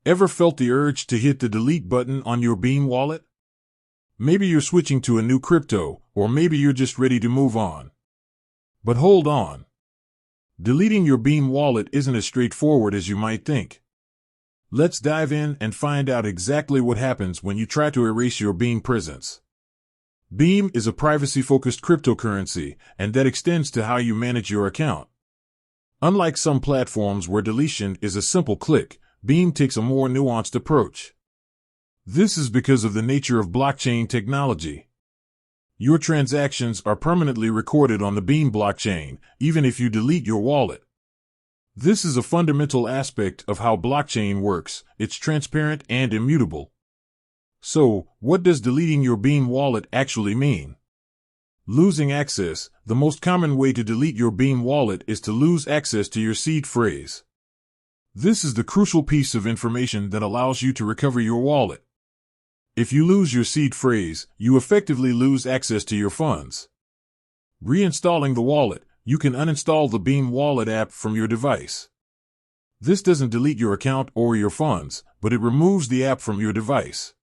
Ever felt the urge to hit the delete button on your Beam wallet? Maybe you're switching to a new crypto, or maybe you're just ready to move on. But hold on. Deleting your Beam wallet isn't as straightforward as you might think. Let's dive in and find out exactly what happens when you try to erase your Beam presence. Beam is a privacy-focused cryptocurrency, and that extends to how you manage your account. Unlike some platforms where deletion is a simple click, Beam takes a more nuanced approach. This is because of the nature of blockchain technology. Your transactions are permanently recorded on the Beam blockchain, even if you delete your wallet. This is a fundamental aspect of how blockchain works. It's transparent and immutable. So, what does deleting your Beam wallet actually mean? Losing access. The most common way to delete your Beam wallet is to lose access to your seed phrase. This is the crucial piece of information that allows you to recover your wallet. If you lose your seed phrase, you effectively lose access to your funds. Reinstalling the wallet. You can uninstall the Beam wallet app from your device. This doesn't delete your account or your funds, but it removes the app from your device.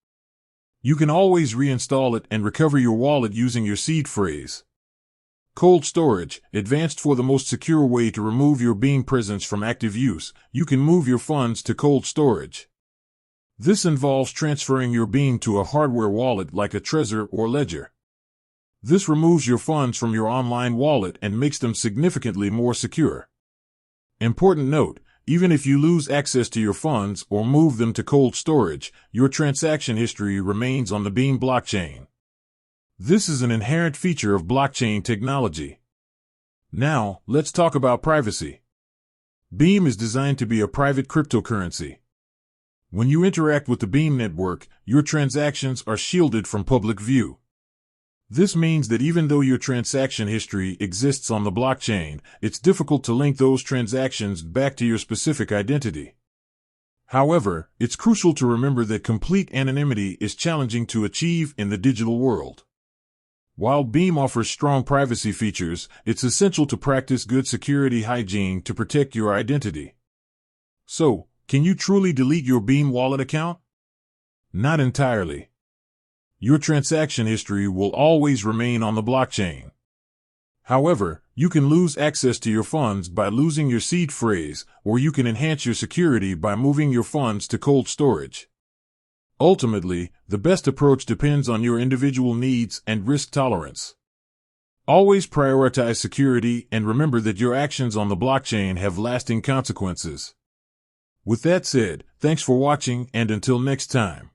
You can always reinstall it and recover your wallet using your seed phrase. Cold storage, advanced for the most secure way to remove your Beam presence from active use. You can move your funds to cold storage. This involves transferring your Beam to a hardware wallet like a Trezor or Ledger. This removes your funds from your online wallet and makes them significantly more secure. Important note: even if you lose access to your funds or move them to cold storage, your transaction history remains on the Beam blockchain. This is an inherent feature of blockchain technology. Now, let's talk about privacy. Beam is designed to be a private cryptocurrency. When you interact with the Beam network, your transactions are shielded from public view. This means that even though your transaction history exists on the blockchain, it's difficult to link those transactions back to your specific identity. However, it's crucial to remember that complete anonymity is challenging to achieve in the digital world. While Beam offers strong privacy features, it's essential to practice good security hygiene to protect your identity. So, can you truly delete your Beam wallet account? Not entirely. Your transaction history will always remain on the blockchain. However, you can lose access to your funds by losing your seed phrase, or you can enhance your security by moving your funds to cold storage. Ultimately, the best approach depends on your individual needs and risk tolerance. Always prioritize security and remember that your actions on the blockchain have lasting consequences. With that said, thanks for watching, and until next time.